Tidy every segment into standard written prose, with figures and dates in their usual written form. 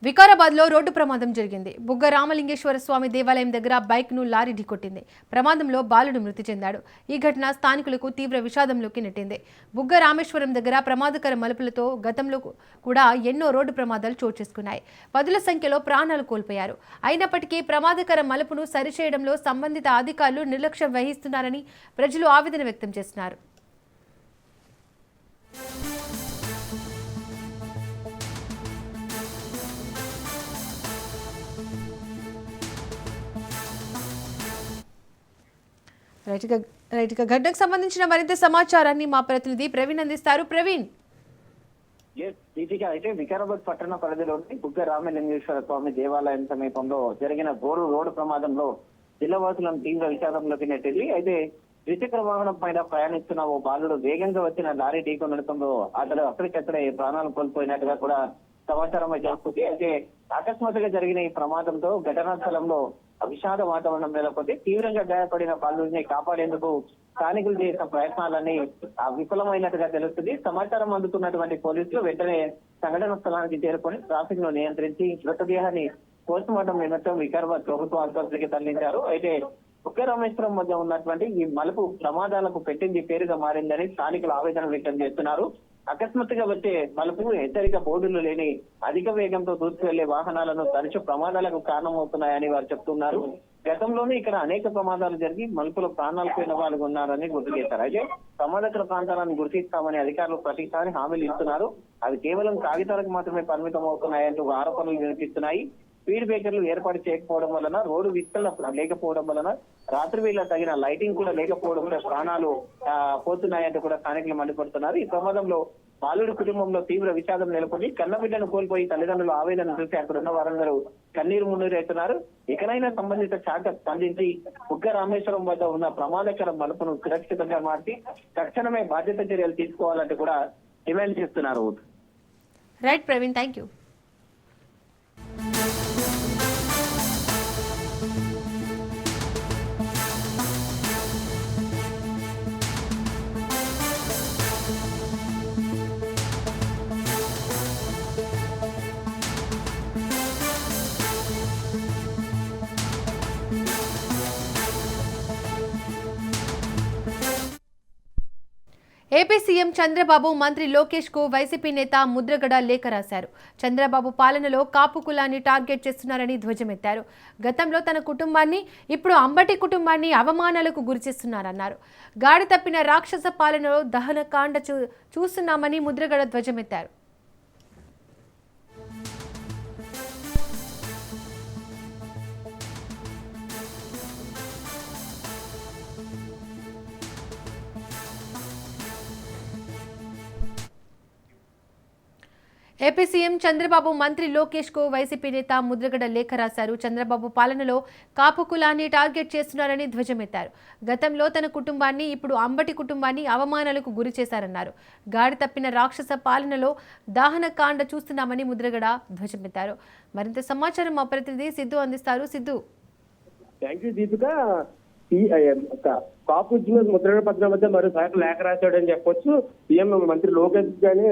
వికారాబాద్ లో రోడ్డు ప్రమాదం జరిగింది. బుగ్గ రామలింగేశ్వర స్వామి దేవాలయం దగ్గర బైక్ ను లారీ ఢీకొట్టింది. ప్రమాదంలో బాలుడు మృతి చెందాడు. ఈ ఘటన స్థానికులకు తీవ్ర విషాదంలోకి నెట్టింది. బుగ్గ రామేశ్వరం దగ్గర ప్రమాదకర మలుపులతో గతంలో కూడా ఎన్నో రోడ్డు ప్రమాదాలు చోటు చేసుకున్నాయి. పదుల సంఖ్యలో ప్రాణాలు కోల్పోయారు. అయినప్పటికీ ప్రమాదకర మలుపును సరిచేయడంలో సంబంధిత అధికారులు నిర్లక్ష్యం వహిస్తున్నారని ప్రజలు ఆవేదన వ్యక్తం చేస్తున్నారు. రైట్ ఘటనకు సంబంధించిన మరింత సమాచారాన్ని మా ప్రతినిధి ప్రవీణ్ అందిస్తారు. ప్రవీణ్, అయితే వికారాబాద్ పట్టణ పరిధిలోని బుగ్గ రామలింగేశ్వర స్వామి దేవాలయం సమీపంలో జరిగిన రోడ్డు ప్రమాదంలో జిల్లావాసులను తీవ్ర విషాదంలోకి నెట్టింది. అయితే ద్విచక్ర వాహనం పైన ప్రయాణిస్తున్న ఓ బాలుడు వేగంగా వచ్చిన లారీ ఢీకొనడంతో అతడు అక్కడికక్కడే ప్రాణాలు కోల్పోయినట్టుగా కూడా సమాచారం అయితే వస్తుంది. అయితే అకస్మాత్తుగా జరిగిన ఈ ప్రమాదంతో ఘటనా స్థలంలో విషాద వాతావరణం నెలకొంది. తీవ్రంగా గాయపడిన బాలుడిని కాపాడేందుకు స్థానికులు చేసిన ప్రయత్నాలన్నీ విఫలమైనట్టుగా తెలుస్తుంది. సమాచారం అందుతున్నటువంటి పోలీసులు వెంటనే సంఘటన స్థలానికి చేరుకొని ట్రాఫిక్ ను నియంత్రించి మృతదేహాన్ని పోస్ట్ మార్టం నిమిత్తం వికారాబాద్ ప్రభుత్వ ఆసుపత్రికి తరలించారు. అయితే బుగ్గ రామేశ్వరం మధ్య ఉన్నటువంటి ఈ మలుపు ప్రమాదాలకు పెట్టింది పేరుగా మారిందని స్థానికులు ఆవేదన వ్యక్తం చేస్తున్నారు. అకస్మాత్తుగా వచ్చే మలుపు హెచ్చరిక బోర్డులు లేని అధిక వేగంతో దూసుకెళ్లే వాహనాలను తరచు ప్రమాదాలకు కారణమవుతున్నాయని వారు చెప్తున్నారు. గతంలోనే ఇక్కడ అనేక ప్రమాదాలు జరిగి మలుపులో ప్రాణాలు పోయిన వాళ్ళు ఉన్నారని గుర్తు చేశారు. అయితే ప్రమాదకర ప్రాంతాలను గుర్తిస్తామని అధికారులు ప్రతిసారి హామీలు ఇస్తున్నారు. అవి కేవలం కాగితాలకు మాత్రమే పరిమితం అవుతున్నాయంటూ ఆరోపణలు వినిపిస్తున్నాయి. స్పీడ్ బ్రేకర్లు ఏర్పాటు చేయకపోవడం వలన, రోడ్డు విస్తరణ లేకపోవడం వలన, రాత్రి వేళ తగిన లైటింగ్ కూడా లేకపోవడంతో ప్రాణాలు పోతున్నాయంటూ కూడా స్థానికులు మండిపడుతున్నారు. ఈ ప్రమాదంలో బాలుడి కుటుంబంలో తీవ్ర విషాదం నెలకొని కన్నబిడ్డను కోల్పోయి తల్లిదండ్రులు ఆవేదన చూసి అక్కడ ఉన్న వారందరూ కన్నీరు మున్నీరెత్తున్నారు. ఇకనైనా సంబంధిత శాఖ స్పందించి బుగ్గ రామేశ్వరం వద్ద ఉన్న ప్రమాదకర మలుపును సురక్షితంగా మార్చి తక్షణమే బాధ్యత చర్యలు తీసుకోవాలంటూ కూడా డిమాండ్ చేస్తున్నారు. Right Praveen, thank you. AP CM Chandrababu మంత్రి లోకేష్ కు వైసీపీ నేత ముద్రగడ లేఖ రాశారు. చంద్రబాబు పాలనలో కాపు కులాన్ని టార్గెట్ చేస్తున్నారని ధ్వజమెత్తారు. గతంలో తన కుటుంబాన్ని, ఇప్పుడు అంబటి కుటుంబాన్ని అవమానాలకు గురిచేస్తున్నారన్నారు. గాడి తప్పిన రాక్షస పాలనలో దహనకాండ చూస్తున్నామని ముద్రగడ ధ్వజమెత్తారు. ఏపీ సీఎం చంద్రబాబు మంత్రి లోకేష్ కు వైసీపీ నేత ముద్రగడ లేఖ రాశారు. చంద్రబాబు పాలనలో కాపు కులాన్ని టార్గెట్ చేస్తున్నారని ధ్వజమెత్తారు. గతంలో తన కుటుంబాన్ని, ఇప్పుడు అంబటి కుటుంబాన్ని అవమానాలకు గురి చేశారన్నారు. గాడి తప్పిన రాక్షస పాలనలో దాహనకాండ చూస్తున్నామని ముద్రగడ ధ్వజమెత్తారు. మరింత సమాచారం మా ప్రతినిధి సిద్ధు అందిస్తారు. సిద్ధు, కాపు ఉద్యమ ముద్రగడ పత్రం మధ్య మరోసారి లేఖ రాశాడని చెప్పొచ్చు. సీఎం మంత్రి లోకేష్ గాని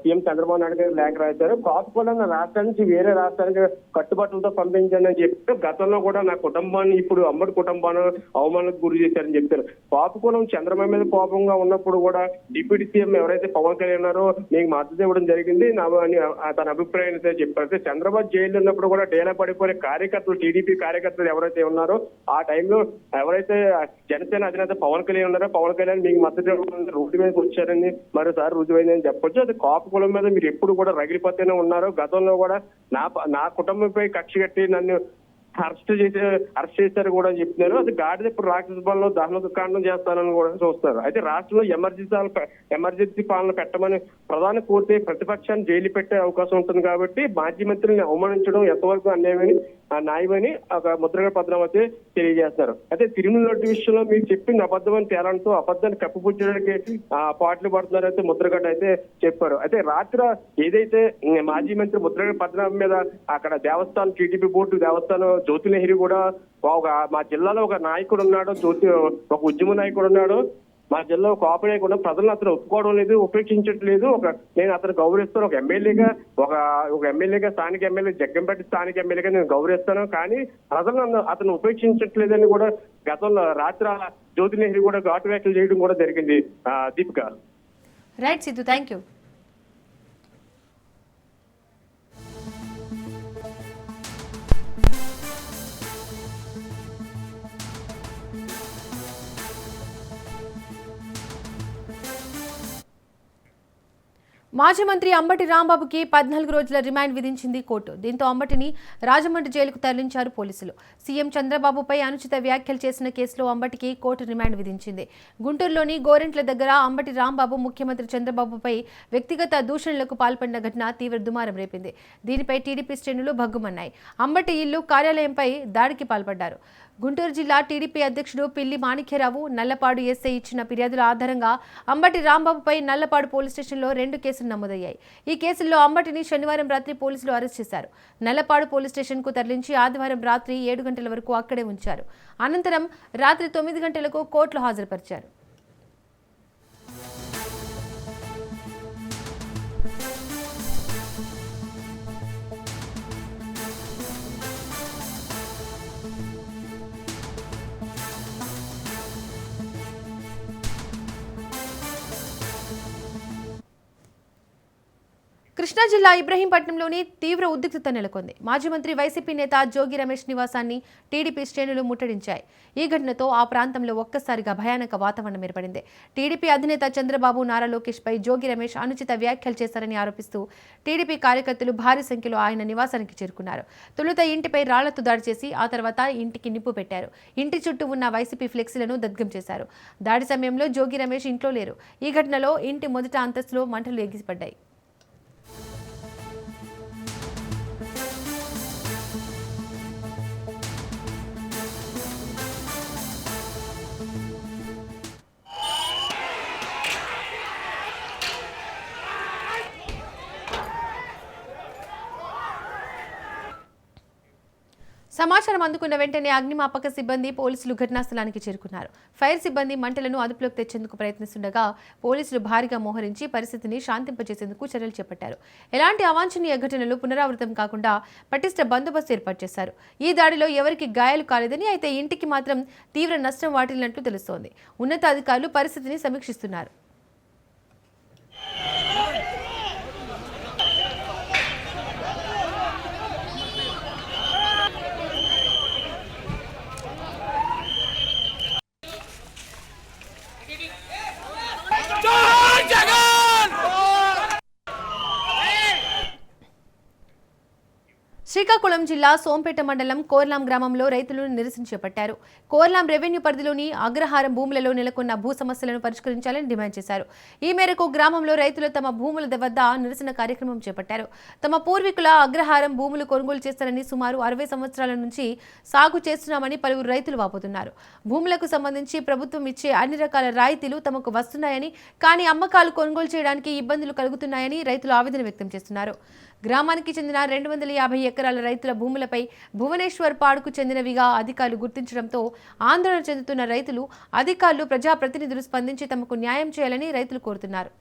సీఎం చంద్రబాబు నాయుడు గారు లేఖ రాశారు. కాపు కులం రాష్ట్రం నుంచి వేరే రాష్ట్రానికి కట్టుబాట్లతో పంపించండి అని చెప్పి, గతంలో కూడా నా కుటుంబాన్ని, ఇప్పుడు అమ్మడి కుటుంబాన్ని అవమానాలకు గురి చేశారని చెప్పారు. కాపు కులం చంద్రబాబు మీద కోపంగా ఉన్నప్పుడు కూడా డిప్యూటీ సీఎం ఎవరైతే పవన్ కళ్యాణ్ ఉన్నారో మీకు మద్దతు ఇవ్వడం జరిగింది అని తన అభిప్రాయం అయితే చెప్పారు. చంద్రబాబు జైలు ఉన్నప్పుడు కూడా డేలా పడిపోయే కార్యకర్తలు, టీడీపీ కార్యకర్తలు ఎవరైతే ఉన్నారో ఆ టైంలో ఎవరైతే జనసేన అధినేత పవన్ కళ్యాణ్ ఉన్నారో, పవన్ కళ్యాణ్ మీకు మద్దతు రోడ్డు మీదకి వచ్చారని మరోసారి రుజువైందని చెప్పొచ్చు. అది కాపు కులం మీద మీరు ఎప్పుడు కూడా రగిలిపోతూనే ఉన్నారు. గతంలో కూడా నా కుటుంబంపై కక్ష కట్టి నన్ను అరెస్ట్ చేశారు కూడా చెప్తున్నారు. అది గాడిద ఇప్పుడు రాక్షస పాలనలో దహనకాండం చేస్తానని కూడా చూస్తారు. అయితే రాష్ట్రంలో ఎమర్జెన్సీ పాలన పెట్టమని ప్రధాని కోరితే ప్రతిపక్షాన్ని జైలు పెట్టే అవకాశం ఉంటుంది కాబట్టి మాజీ మంత్రిని అవమానించడం ఎంతవరకు న్యాయమని ఒక ముద్రగడ పద్మావతి తెలియజేస్తారు. అయితే తిరుమల లడ్డు విషయంలో మీరు చెప్పింది అబద్ధమని తేలంతో అబద్ధాన్ని కప్పిపుచ్చడానికి పాటలు పడుతున్నారు అయితే ముద్రగడ అయితే చెప్పారు. అయితే రాత్రి ఏదైతే మాజీ మంత్రి ముద్రగడ పద్మనాభం మీద అక్కడ దేవస్థానం, టీడీపీ బోర్డు దేవస్థానం జ్యోతి నెహ్రీ కూడా మా జిల్లాలో ఒక నాయకుడు ఉన్నాడు, ఒక ఉద్యమ నాయకుడు ఉన్నాడు, మా జిల్లాలో కోఆపరేట్ కూడా ప్రజలను అతను ఒప్పుకోవడం లేదు, ఉపేక్షించట్లేదు. నేను అతను గౌరవిస్తాను, ఒక ఎమ్మెల్యేగా స్థానిక ఎమ్మెల్యే జగ్గంపేట స్థానిక ఎమ్మెల్యేగా నేను గౌరవిస్తాను. కానీ ప్రజలను అతను ఉపేక్షించట్లేదని కూడా గతంలో రాత్రి జ్యోతి నెహ్రూ కూడా ఘాటు వ్యాఖ్యలు చేయడం కూడా జరిగింది. Deepika. Right Siddhu, thank you. మాజీ మంత్రి అంబటి రాంబాబుకి 14 రోజుల రిమాండ్ విధించింది కోర్టు. దీంతో అంబటిని రాజమండ్రి జైలుకు తరలించారు పోలీసులు. సీఎం చంద్రబాబుపై అనుచిత వ్యాఖ్యలు చేసిన కేసులో అంబటికి కోర్టు రిమాండ్ విధించింది. గుంటూరులోని గోరెంట్ల దగ్గర అంబటి రాంబాబు ముఖ్యమంత్రి చంద్రబాబుపై వ్యక్తిగత దూషణలకు పాల్పడిన ఘటన తీవ్ర దుమారం రేపింది. దీనిపై టీడీపీ శ్రేణులు భగ్గుమన్నాయి. అంబటి ఇల్లు, కార్యాలయంపై దాడికి పాల్పడ్డారు. గుంటూరు జిల్లా టీడీపీ అధ్యక్షుడు పిల్లి మాణిక్యరావు, నల్లపాడు ఎస్ఐ ఇచ్చిన ఫిర్యాదుల ఆధారంగా అంబటి రాంబాబుపై నల్లపాడు పోలీస్ స్టేషన్లో 2 కేసులు నమోదయ్యాయి. ఈ కేసుల్లో అంబటిని శనివారం రాత్రి పోలీసులు అరెస్ట్ చేశారు. నల్లపాడు పోలీస్ స్టేషన్కు తరలించి ఆదివారం రాత్రి 7 గంటల వరకు అక్కడే ఉంచారు. అనంతరం రాత్రి 9 గంటలకు కోర్టులో హాజరుపరిచారు. కృష్ణా జిల్లా ఇబ్రహీంపట్నంలోని తీవ్ర ఉద్రిక్తత నెలకొంది. మాజీ మంత్రి వైసీపీ నేత జోగి రమేష్ నివాసాన్ని టీడీపీ శ్రేణులు ముట్టడించాయి. ఈ ఘటనతో ఆ ప్రాంతంలో ఒక్కసారిగా భయానక వాతావరణం ఏర్పడింది. టీడీపీ అధినేత చంద్రబాబు, నారా లోకేష్ పై జోగి రమేష్ అనుచిత వ్యాఖ్యలు చేశారని ఆరోపిస్తూ టీడీపీ కార్యకర్తలు భారీ సంఖ్యలో ఆయన నివాసానికి చేరుకున్నారు. తొలుత ఇంటిపై రాళ్లతో దాడి చేసి ఆ తర్వాత ఇంటికి నిప్పు పెట్టారు. ఇంటి చుట్టూ ఉన్న వైసీపీ ఫ్లెక్సీలను దగ్ధం చేశారు. దాడి సమయంలో జోగి రమేష్ ఇంట్లో లేరు. ఈ ఘటనలో ఇంటి మొదటి అంతస్తులో మంటలు ఎగిసిపడ్డాయి. సమాచారం అందుకున్న వెంటనే అగ్నిమాపక సిబ్బంది, పోలీసులు ఘటనా స్థలానికి చేరుకున్నారు. ఫైర్ సిబ్బంది మంటలను అదుపులోకి తెచ్చేందుకు ప్రయత్నిస్తుండగా పోలీసులు భారీగా మోహరించి పరిస్థితిని శాంతింపజేసేందుకు చర్యలు చేపట్టారు. ఎలాంటి అవాంఛనీయ ఘటనలు పునరావృతం కాకుండా పటిష్ట బందోబస్తు ఏర్పాటు చేశారు. ఈ దాడిలో ఎవరికి గాయాలు కాలేదని, అయితే ఇంటికి మాత్రం తీవ్ర నష్టం వాటిల్లినట్లు తెలుస్తోంది. ఉన్నతాధికారులు పరిస్థితిని సమీక్షిస్తున్నారు. శ్రీకాకుళం జిల్లా సోంపేట మండలం కోర్లాం గ్రామంలో రైతులు నిరసన చేపట్టారు. కోర్లాం రెవెన్యూ పరిధిలోని అగ్రహారం భూములలో నెలకొన్న భూ సమస్యలను పరిష్కరించాలని డిమాండ్ చేశారు. ఈ మేరకు గ్రామంలో రైతులు తమ భూముల వద్ద నిరసన కార్యక్రమం చేపట్టారు. తమ పూర్వీకుల అగ్రహారం భూములు కొనుగోలు చేస్తారని సుమారు 60 సంవత్సరాల నుంచి సాగు చేస్తున్నామని పలువురు రైతులు వాపోతున్నారు. భూములకు సంబంధించి ప్రభుత్వం ఇచ్చే అన్ని రకాల రాయితీలు తమకు వస్తున్నాయని, కానీ అమ్మకాలు కొనుగోలు చేయడానికి ఇబ్బందులు కలుగుతున్నాయని రైతులు ఆవేదన వ్యక్తం చేస్తున్నారు. గ్రామానికి చెందిన 250 ఎకరాల రైతుల భూములపై భువనేశ్వర్ పాడుకు చెందినవిగా అధికారులు గుర్తించడంతో ఆందోళన చెందుతున్న రైతులు, అధికారులు, ప్రజాప్రతినిధులు స్పందించి తమకు న్యాయం చేయాలని రైతులు కోరుతున్నారు.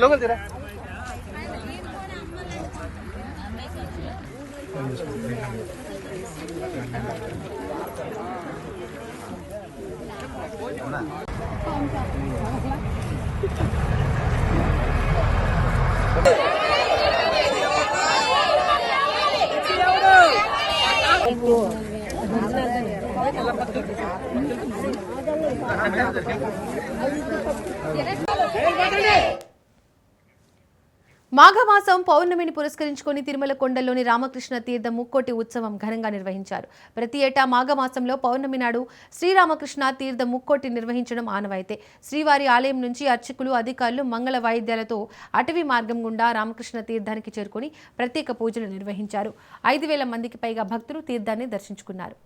लोकल तेरा మాఘమాసం పౌర్ణమిని పురస్కరించుకొని తిరుమల కొండల్లోని రామకృష్ణ తీర్థ ముక్కోటి ఉత్సవం ఘనంగా నిర్వహించారు. ప్రతి ఏటా మాఘమాసంలో పౌర్ణమి నాడు శ్రీరామకృష్ణ తీర్థ ముక్కోటి నిర్వహించడం ఆనవాయితీ. శ్రీవారి ఆలయం నుంచి అర్చకులు, అధికారులు మంగళ వాయిద్యాలతో అటవీ మార్గం గుండా రామకృష్ణ తీర్థానికి చేరుకొని ప్రత్యేక పూజలు నిర్వహించారు. 5,000 మందికి పైగా భక్తులు తీర్థాన్ని దర్శించుకున్నారు.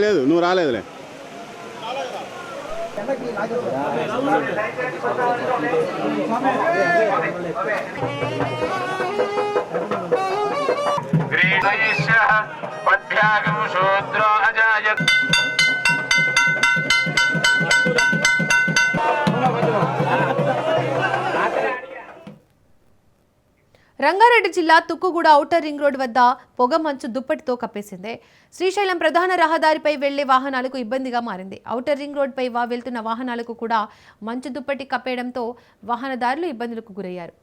లేదు నువ్వు రాలేదులే. రంగారెడ్డి జిల్లా తుక్కుగూడ ఔటర్ రింగ్ రోడ్ వద్ద పొగ మంచు దుప్పటితో కప్పేసింది. శ్రీశైలం ప్రధాన రహదారిపై వెళ్లే వాహనాలకు ఇబ్బందిగా మారింది. ఔటర్ రింగ్ రోడ్ పై వెళ్తున్న వాహనాలకు కూడా మంచు దుప్పటి కప్పేయడంతో వాహనదారులు ఇబ్బందులకు గురయ్యారు.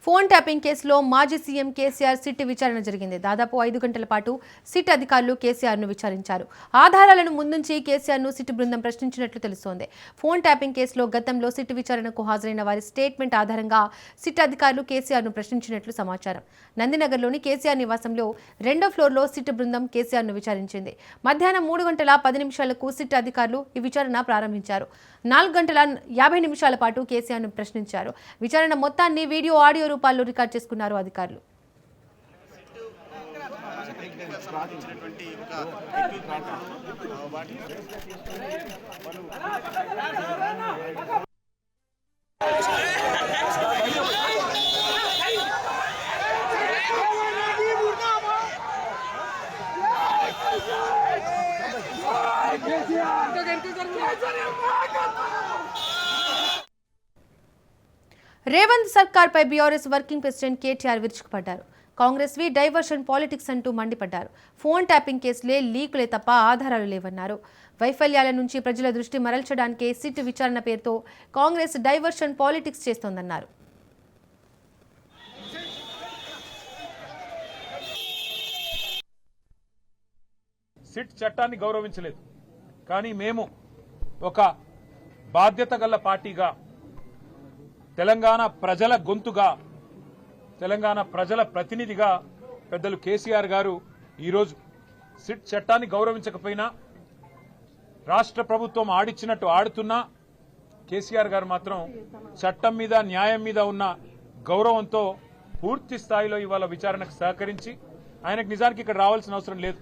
ఫోన్ ట్యాపింగ్ కేసులో మాజీ సీఎం కేసీఆర్ సిట్ విచారణ జరిగింది. దాదాపు 5 గంటల పాటు సిట్ అధికారులు కేసీఆర్ను విచారించారు. ఆధారాలను ముందుంచి కేసీఆర్ను సిట్ బృందం ప్రశ్నించినట్లు తెలుస్తోంది. ఫోన్ ట్యాపింగ్ కేసులో గతంలో సిట్ విచారణకు హాజరైన వారి స్టేట్మెంట్ ఆధారంగా సిట్ అధికారులు కేసీఆర్ను ప్రశ్నించినట్లు సమాచారం. నందినగర్లోని కేసీఆర్ నివాసంలో 2వ ఫ్లోర్లో సిట్ బృందం కేసీఆర్ను విచారించింది. మధ్యాహ్నం 3 గంటల 10 నిమిషాలకు సిట్ అధికారులు ఈ విచారణ ప్రారంభించారు. 4 గంటల 50 నిమిషాల పాటు కేసీఆర్ను ప్రశ్నించారు. విచారణ మొత్తాన్ని వీడియో ఆడియో రూపాల్లో రికార్డ్ చేసుకున్నారు అధికారులు. రేవంత్ సర్కార్పై బీఆర్ఎస్ వర్కింగ్ ప్రెసిడెంట్ కేటీఆర్ విరుచుకుపడ్డారు. కాంగ్రెస్ వి డైవర్షన్ పాలిటిక్స్ అంటూ మండిపడ్డారు. ఫోన్ ట్యాపింగ్ కేసులే లీకులే తప్ప ఆధారాలు లేవన్నారు. వైఫల్యాల నుంచి ప్రజల దృష్టి మరల్చడానికే సిట్ విచారణ పేరుతో కాంగ్రెస్ డైవర్షన్ పాలిటిక్స్ చేస్తోందన్నారు. సిట్ చట్టాన్ని గౌరవించలేదు. కానీ మేము ఒక బాధ్యత గల పార్టీగా, తెలంగాణ ప్రజల గొంతుగా, తెలంగాణ ప్రజల ప్రతినిధిగా పెద్దలు కేసీఆర్ గారు ఈరోజు సిట్ చట్టాన్ని గౌరవించకపోయినా, రాష్ట్ర ప్రభుత్వం ఆడిచ్చినట్టు ఆడుతున్నా కేసీఆర్ గారు మాత్రం చట్టం మీద, న్యాయం మీద ఉన్న గౌరవంతో పూర్తి స్థాయిలో ఇవాళ విచారణకు సహకరించి, ఆయనకు నిజానికి ఇక్కడ రావాల్సిన అవసరం లేదు.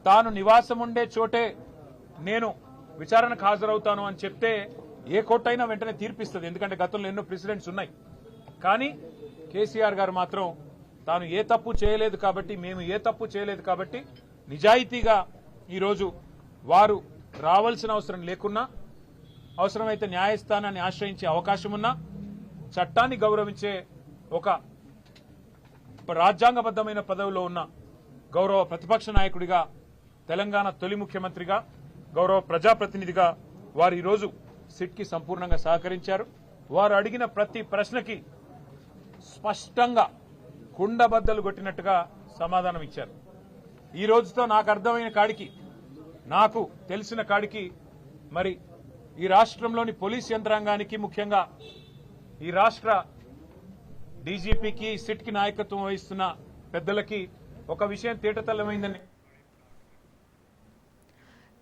తాను నివాసం ఉండే చోటే నేను విచారణకు హాజరవుతాను అని చెప్తే ఏ కోర్టు అయినా వెంటనే తీర్పిస్తుంది. ఎందుకంటే గతంలో ఎన్నో ప్రెసిడెంట్స్ ఉన్నాయి. కానీ కేసీఆర్ గారు మాత్రం తాను ఏ తప్పు చేయలేదు కాబట్టి, మేము ఏ తప్పు చేయలేదు కాబట్టి నిజాయితీగా ఈరోజు వారు రావాల్సిన అవసరం లేకున్నా, అవసరమైతే న్యాయస్థానాన్ని ఆశ్రయించే అవకాశం ఉన్నా, చట్టాన్ని గౌరవించే ఒక రాజ్యాంగబద్ధమైన పదవిలో ఉన్న గౌరవ ప్రతిపక్ష నాయకుడిగా, తెలంగాణ తొలి ముఖ్యమంత్రిగా, గౌరవ ప్రజాప్రతినిధిగా వారు ఈరోజు సిట్కి సంపూర్ణంగా సహకరించారు. వారు అడిగిన ప్రతి ప్రశ్నకి స్పష్టంగా కుండబద్దలు కొట్టినట్టుగా సమాధానం ఇచ్చారు. ఈ రోజుతో నాకు అర్థమైన కాడికి, నాకు తెలిసిన కాడికి, మరి ఈ రాష్ట్రంలోని పోలీస్ యంత్రాంగానికి, ముఖ్యంగా ఈ రాష్ట్ర డీజీపీకి, సిట్కి నాయకత్వం వహిస్తున్న పెద్దలకి ఒక విషయం తేటతెల్లమైందని.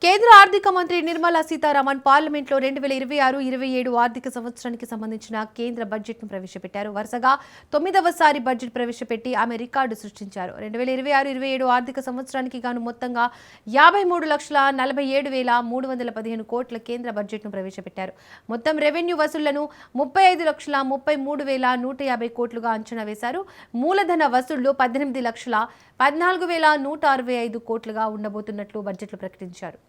కేంద్ర ఆర్థిక మంత్రి నిర్మలా సీతారామన్ పార్లమెంట్లో 2026-27 ఆర్థిక సంవత్సరానికి సంబంధించిన కేంద్ర బడ్జెట్ను ప్రవేశపెట్టారు. వరుసగా 9వసారి బడ్జెట్ ప్రవేశపెట్టి ఆమె రికార్డు సృష్టించారు. 2026-27 ఆర్థిక సంవత్సరానికి గాను మొత్తంగా 53,47,315 కోట్ల కేంద్ర బడ్జెట్ను ప్రవేశపెట్టారు. మొత్తం రెవెన్యూ వసూళ్లను 35,33,150 కోట్లుగా అంచనా వేశారు. మూలధన వసూళ్లు 18,14,165 కోట్లుగా ఉండబోతున్నట్లు బడ్జెట్లో ప్రకటించారు.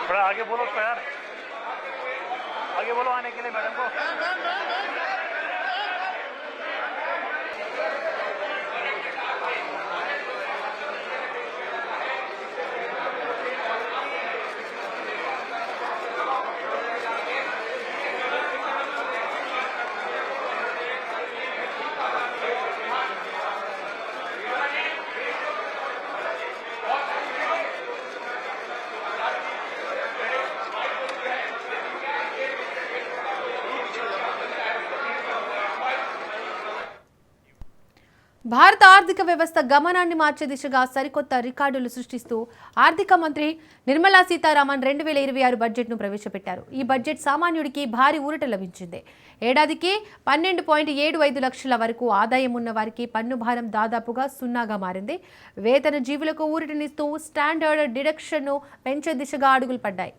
थोड़ा आगे बोलो तो यार, आगे बोलो आने के लिए मैडम को। భారత ఆర్థిక వ్యవస్థ గమనాన్ని మార్చే దిశగా సరికొత్త రికార్డులు సృష్టిస్తూ ఆర్థిక మంత్రి నిర్మలా సీతారామన్ 2026 బడ్జెట్ను ప్రవేశపెట్టారు. ఈ బడ్జెట్ సామాన్యుడికి భారీ ఊరట లభించింది. ఏడాదికి 12.75 లక్షల వరకు ఆదాయం ఉన్న వారికి పన్ను భారం దాదాపుగా సున్నాగా మారింది. వేతన జీవులకు ఊరటనిస్తూ స్టాండర్డ్ డిడక్షన్ను పెంచే దిశగా అడుగులు పడ్డాయి.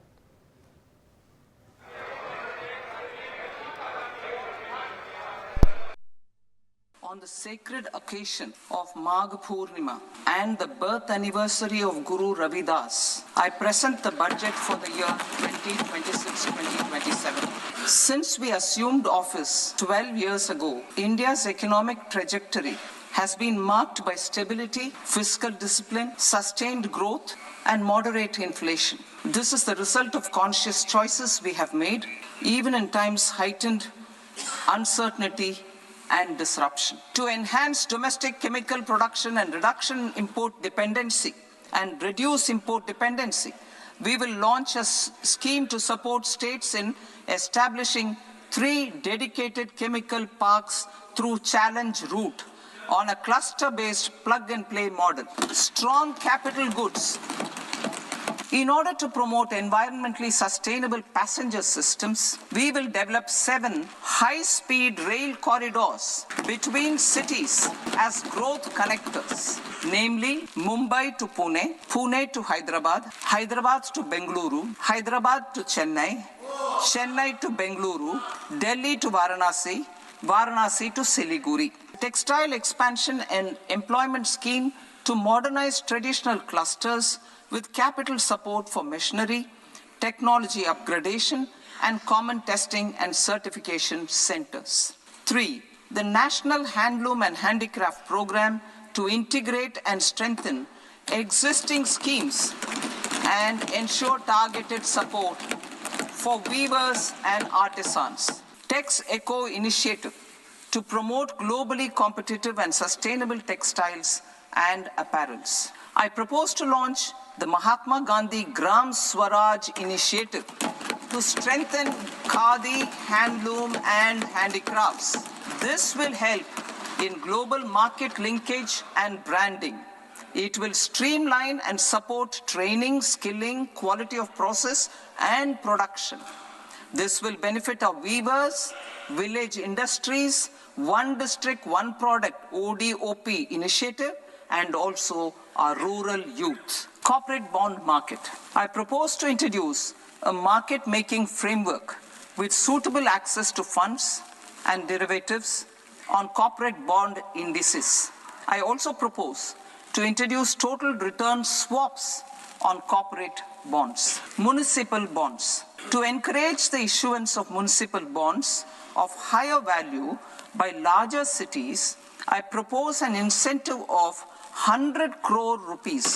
On the sacred occasion of Magh Purnima and the birth anniversary of Guru Ravidas, I present the budget for the year 2026-2027. Since we assumed office 12 years ago, India's economic trajectory has been marked by stability, fiscal discipline, sustained growth, and moderate inflation. This is the result of conscious choices we have made, even in times heightened uncertainty and disruption. To enhance domestic chemical production and reduction in import dependency and reduce import dependency, we will launch a scheme to support states in establishing 3 dedicated chemical parks through challenge route on a cluster-based plug-and-play model. Strong capital goods. In order to promote environmentally sustainable passenger systems, we will develop 7 high-speed rail corridors between cities as growth connectors, namely Mumbai to Pune, Pune to Hyderabad, Hyderabad to Bengaluru, Hyderabad to Chennai, Chennai to Bengaluru, Delhi to Varanasi, Varanasi to Siliguri. Textile expansion and employment scheme to modernize traditional clusters with capital support for machinery, technology upgradation, and common testing and certification centers. 3. The National Handloom and Handicraft Program to integrate and strengthen existing schemes and ensure targeted support for weavers and artisans. Tex Eco Initiative to promote globally competitive and sustainable textiles and apparels. I propose to launch the Mahatma Gandhi Gram Swaraj initiative to strengthen khadi, handloom and handicrafts. This will help in global market linkage and branding. It will streamline and support training, skilling, quality of process and production. This will benefit our weavers, village industries, one district, one product ODOP initiative, and also our rural youth. Corporate bond market. I propose to introduce a market making framework with suitable access to funds and derivatives on corporate bond indices. I also propose to introduce total return swaps on corporate bonds. Municipal bonds. To encourage the issuance of municipal bonds of higher value by larger cities, I propose an incentive of 100 crore rupees.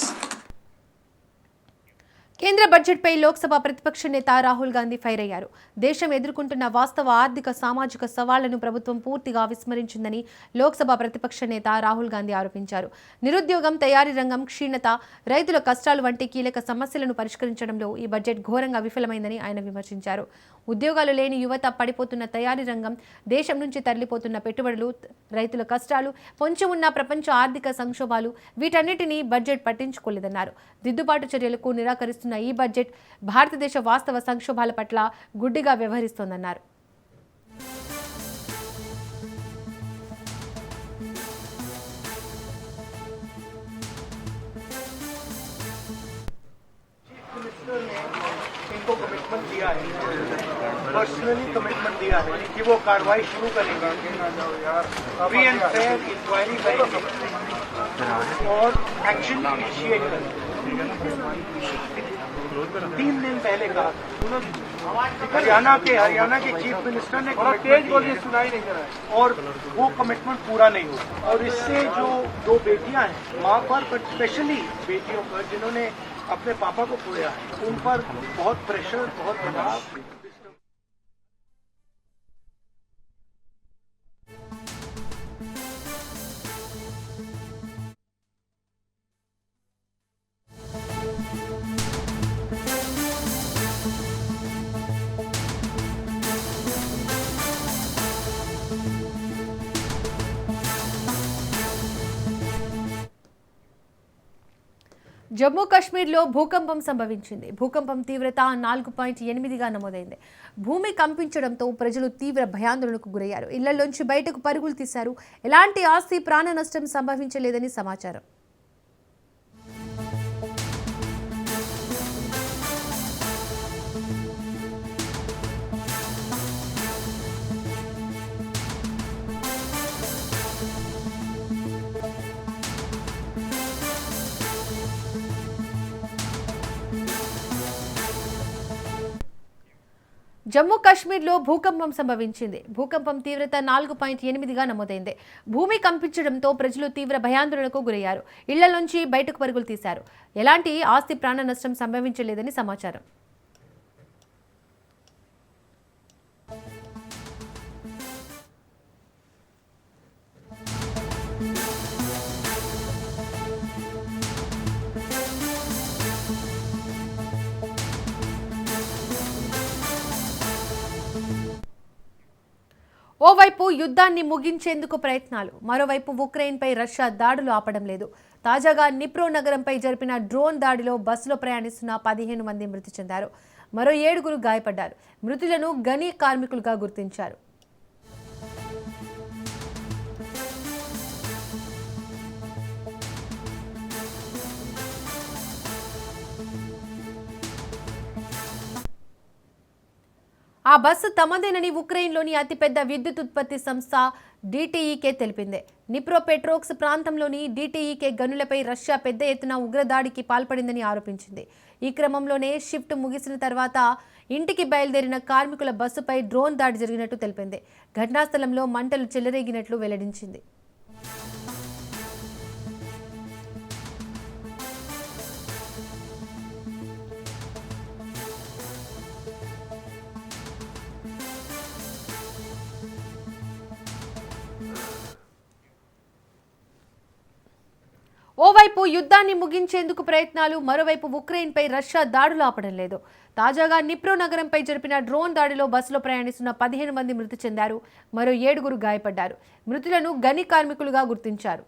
కేంద్ర బడ్జెట్పై లోక్సభ ప్రతిపక్ష నేత Rahul Gandhi fire అయ్యారు. దేశం ఎదుర్కొంటున్న వాస్తవ ఆర్థిక సామాజిక సవాళ్లను ప్రభుత్వం పూర్తిగా విస్మరించిందని లోక్సభ ప్రతిపక్ష నేత రాహుల్ గాంధీ ఆరోపించారు. నిరుద్యోగం, తయారీ రంగం క్షీణత, రైతుల కష్టాలు వంటి కీలక సమస్యలను పరిష్కరించడంలో ఈ బడ్జెట్ ఘోరంగా విఫలమైందని ఆయన విమర్శించారు. ఉద్యోగాలు లేని యువత, పడిపోతున్న తయారీ రంగం, దేశం నుంచి తరలిపోతున్న పెట్టుబడులు, రైతుల కష్టాలు, పొంచి ఉన్న ప్రపంచ ఆర్థిక సంక్షోభాలు వీటన్నిటినీ బడ్జెట్ పట్టించుకోలేదన్నారు. దిద్దుబాటు చర్యలకు నిరాకరిస్తున్న ఈ బడ్జెట్ భారతదేశ వాస్తవ సంక్షోభాల పట్ల గుడ్డిగా వ్యవహరిస్తోందన్నారు. इनको कमिटमेंट दिया है, पर्सनली कमिटमेंट दिया है कि वो कार्रवाई शुरू करेंगे, फ्री एंड फेयर इंक्वायरी करेंगे और एक्शन इनिशिएट करेंगे। 3 दिन पहले कहा हरियाणा के चीफ मिनिस्टर ने सुनाई नहीं करा और वो कमिटमेंट पूरा नहीं हुआ। और इससे जो 2 बेटियां हैं माँ पर, बट स्पेशली बेटियों पर जिन्होंने अपने पापा को खोया है, उन पर बहुत प्रेशर, बहुत दबाव। జమ్మూ కాశ్మీర్లో భూకంపం సంభవించింది. భూకంపం తీవ్రత 4.8గా నమోదైంది. భూమి కంపించడంతో ప్రజలు తీవ్ర భయాందోళనకు గురయ్యారు. ఇళ్లలోంచి బయటకు పరుగులు తీశారు. ఎలాంటి ఆస్తి ప్రాణ నష్టం సంభవించలేదని సమాచారం. జమ్మూ కాశ్మీర్లో భూకంపం సంభవించింది. భూకంపం తీవ్రత 4.8గా నమోదైంది. భూమి కంపించడంతో ప్రజలు తీవ్ర భయాందోళనకు గురయ్యారు. ఇళ్లలోంచి బయటకు పరుగులు తీశారు. ఎలాంటి ఆస్తి ప్రాణ నష్టం సంభవించలేదని సమాచారం. ఓవైపు యుద్ధాన్ని ముగించేందుకు ప్రయత్నాలు, మరోవైపు ఉక్రెయిన్పై రష్యా దాడులు ఆపడం లేదు. తాజాగా నిప్రో నగరంపై జరిపిన డ్రోన్ దాడిలో బస్సులో ప్రయాణిస్తున్న 15 మంది మృతి చెందారు. మరో 7 గాయపడ్డారు. మృతులను గని కార్మికులుగా గుర్తించారు. ఆ బస్సు తమదేనని ఉక్రెయిన్లోని అతిపెద్ద విద్యుత్ ఉత్పత్తి సంస్థ డిటిఈకే తెలిపింది. నిప్రోపెట్రోవ్స్క్ ప్రాంతంలోని డిటిఈకే గనులపై రష్యా పెద్ద ఎత్తున ఉగ్రదాడికి పాల్పడిందని ఆరోపించింది. ఈ క్రమంలోనే షిఫ్ట్ ముగిసిన తర్వాత ఇంటికి బయలుదేరిన కార్మికుల బస్సుపై డ్రోన్ దాడి జరిగినట్టు తెలిపింది. ఘటనా స్థలంలో మంటలు చెలరేగినట్లు వెల్లడించింది. ఓవైపు యుద్ధాన్ని ముగించేందుకు ప్రయత్నాలు, మరోవైపు ఉక్రెయిన్పై రష్యా దాడులు ఆపడం లేదు. తాజాగా నిప్రో నగరంపై జరిపిన డ్రోన్ దాడిలో బస్సులో ప్రయాణిస్తున్న 15 మంది మృతి చెందారు. మరో 7 గాయపడ్డారు. మృతులను గని కార్మికులుగా గుర్తించారు.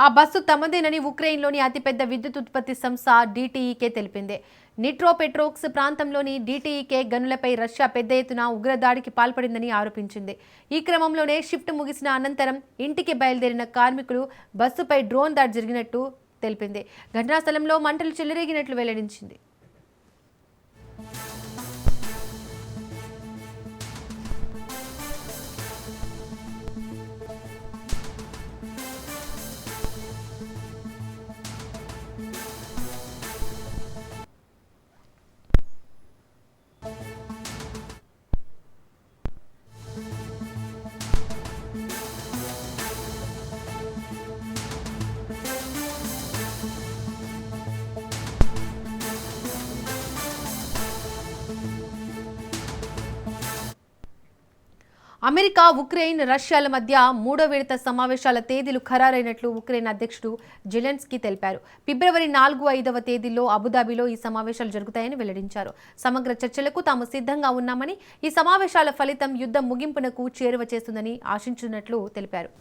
ఆ బస్సు తమదేనని ఉక్రెయిన్లోని అతిపెద్ద విద్యుత్ ఉత్పత్తి సంస్థ డిటిఈకే తెలిపింది. నిట్రోపెట్రోవ్స్క్ ప్రాంతంలోని డిటిఈకే గనులపై రష్యా పెద్ద ఎత్తున ఉగ్రదాడికి పాల్పడిందని ఆరోపించింది. ఈ క్రమంలోనే షిఫ్ట్ ముగిసిన అనంతరం ఇంటికి బయలుదేరిన కార్మికులు బస్సుపై డ్రోన్ దాడి జరిగినట్టు తెలిపింది. ఘటనా స్థలంలో మంటలు చెలరేగినట్లు వెల్లడించింది. అమెరికా, ఉక్రెయిన్, రష్యాల మధ్య మూడో విడత సమావేశాల తేదీలు ఖరారైనట్లు ఉక్రెయిన్ అధ్యక్షుడు జెలెన్స్కీ తెలిపారు. ఫిబ్రవరి 4-5వ తేదీల్లో అబుదాబిలో ఈ సమావేశాలు జరుగుతాయని వెల్లడించారు. సమగ్ర చర్చలకు తాము సిద్ధంగా ఉన్నామని, ఈ సమావేశాల ఫలితం యుద్ధం ముగింపునకు చేరువ చేస్తుందని ఆశించినట్లు తెలిపారు.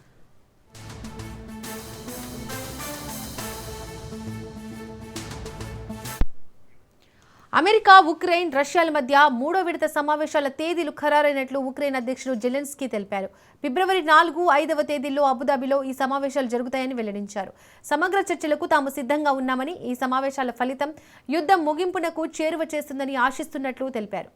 అమెరికా, ఉక్రెయిన్, రష్యాల మధ్య మూడో విడత సమావేశాల తేదీలు ఖరారైనట్లు ఉక్రెయిన్ అధ్యక్షుడు జెలెన్స్కీ తెలిపారు. ఫిబ్రవరి 4-5వ తేదీల్లో అబుదాబిలో ఈ సమావేశాలు జరుగుతాయని వెల్లడించారు. సమగ్ర చర్చలకు తాము సిద్ధంగా ఉన్నామని, ఈ సమావేశాల ఫలితం యుద్ధం ముగింపునకు చేరువ చేస్తుందని ఆశిస్తున్నట్లు తెలిపారు.